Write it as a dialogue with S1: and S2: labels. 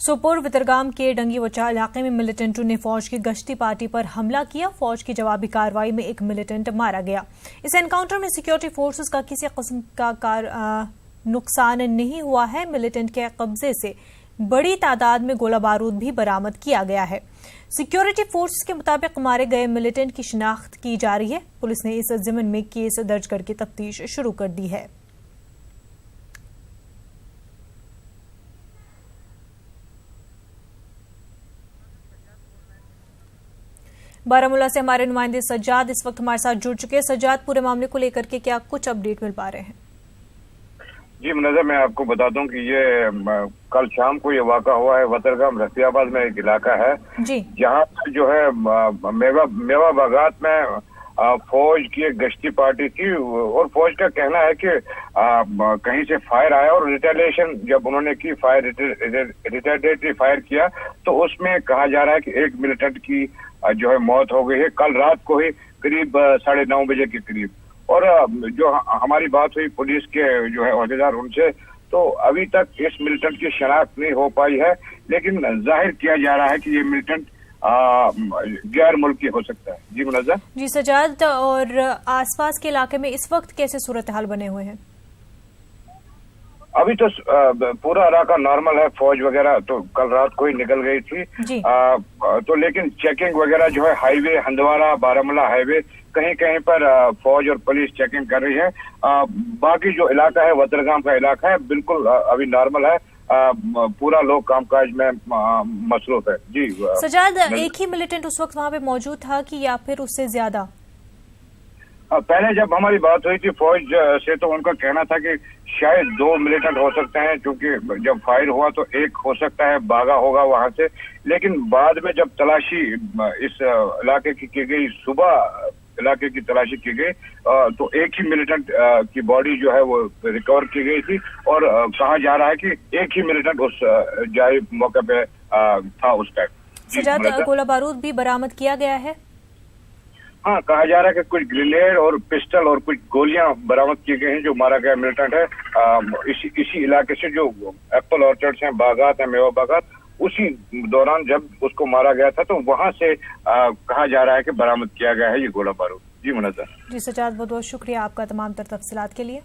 S1: सोपोर वितरगाम के डंगी वचा इलाके में मिलिटेंटों ने फौज की गश्ती पार्टी पर हमला किया। फौज की जवाबी कार्रवाई में एक मिलिटेंट मारा गया। इस एनकाउंटर में सिक्योरिटी फोर्सेस का किसी किस्म का नुकसान नहीं हुआ है। मिलिटेंट के कब्जे से बड़ी तादाद में गोला बारूद भी बरामद किया गया है। सिक्योरिटी फोर्सेस के मुताबिक मारे गए मिलिटेंट की शिनाख्त की जा रही है। पुलिस ने इस जिम्न में केस दर्ज करके तफ्तीश शुरू कर दी है। बारामूला से हमारे नुमाइंदे सज्जाद इस वक्त हमारे साथ जुड़ चुके हैं। सज्जाद, पूरे मामले को लेकर के क्या कुछ अपडेट मिल पा रहे हैं?
S2: जी मुनज़्ज़र, मैं आपको बता दूं कि ये कल शाम को ये वाक़ा हुआ है। वतरगाम रसियाबाद में एक इलाका है जहां पर जो है मेवा बागात में फौज की एक गश्ती पार्टी थी और फौज का कहना है कि कहीं से फायर आया और रिटेलिएशन जब उन्होंने की, रिटेलिएटरी फायर किया तो उसमें कहा जा रहा है कि एक मिलिटेंट की जो है मौत हो गई है कल रात को ही करीब 9:30 बजे के करीब। और जो हमारी बात हुई पुलिस के जो है ओहदेदार उनसे, तो अभी तक इस मिलिटेंट की शनाख्त नहीं हो पाई है, लेकिन जाहिर किया जा रहा है कि ये मिलिटेंट गैर मुल्की हो सकता है। जी मुनज़्ज़र।
S1: जी सज्जाद, और आसपास के इलाके में इस वक्त कैसे सूरत हाल बने हुए हैं?
S2: अभी तो पूरा इलाका नॉर्मल है। फौज वगैरह तो कल रात को ही निकल गई थी तो लेकिन चेकिंग वगैरह जो है हाईवे हंदवारा बारामूला हाईवे कहीं कहीं पर फौज और पुलिस चेकिंग कर रही है। बाकी जो इलाका है वतरगाम का इलाका है बिल्कुल अभी नॉर्मल है। पूरा लोग कामकाज में मसरूफ है। जी
S1: सज्जाद, एक ही मिलिटेंट उस वक्त वहाँ पे मौजूद था कि या फिर उससे ज्यादा?
S2: पहले जब हमारी बात हुई थी फौज से तो उनका कहना था कि शायद 2 मिलिटेंट हो सकते हैं, क्योंकि जब फायर हुआ तो एक हो सकता है भागा होगा वहां से। लेकिन बाद में जब तलाशी इस इलाके की गई, सुबह इलाके की तलाशी की गई तो एक ही मिलिटेंट की बॉडी जो है वो रिकवर की गई थी और कहा जा रहा है कि एक ही मिलिटेंट उस जाए मौके पे था उस टाइम।
S1: सज्जाद, गोला बारूद भी बरामद किया गया है?
S2: हाँ, कहा जा रहा है कि कुछ ग्रेनेड और पिस्टल और कुछ गोलियां बरामद की गई हैं। जो मारा गया मिलिटेंट है इसी इलाके से, जो एप्पल ऑर्चर्ड्स हैं, बागात हैं, मेवा बागात, उसी दौरान जब उसको मारा गया था तो वहां से कहा जा रहा है कि बरामद किया गया है ये गोला बारूद। जी मुनज़्ज़र।
S1: जी सज्जाद, बहुत बहुत शुक्रिया आपका तमाम तर तफसीलात के लिए।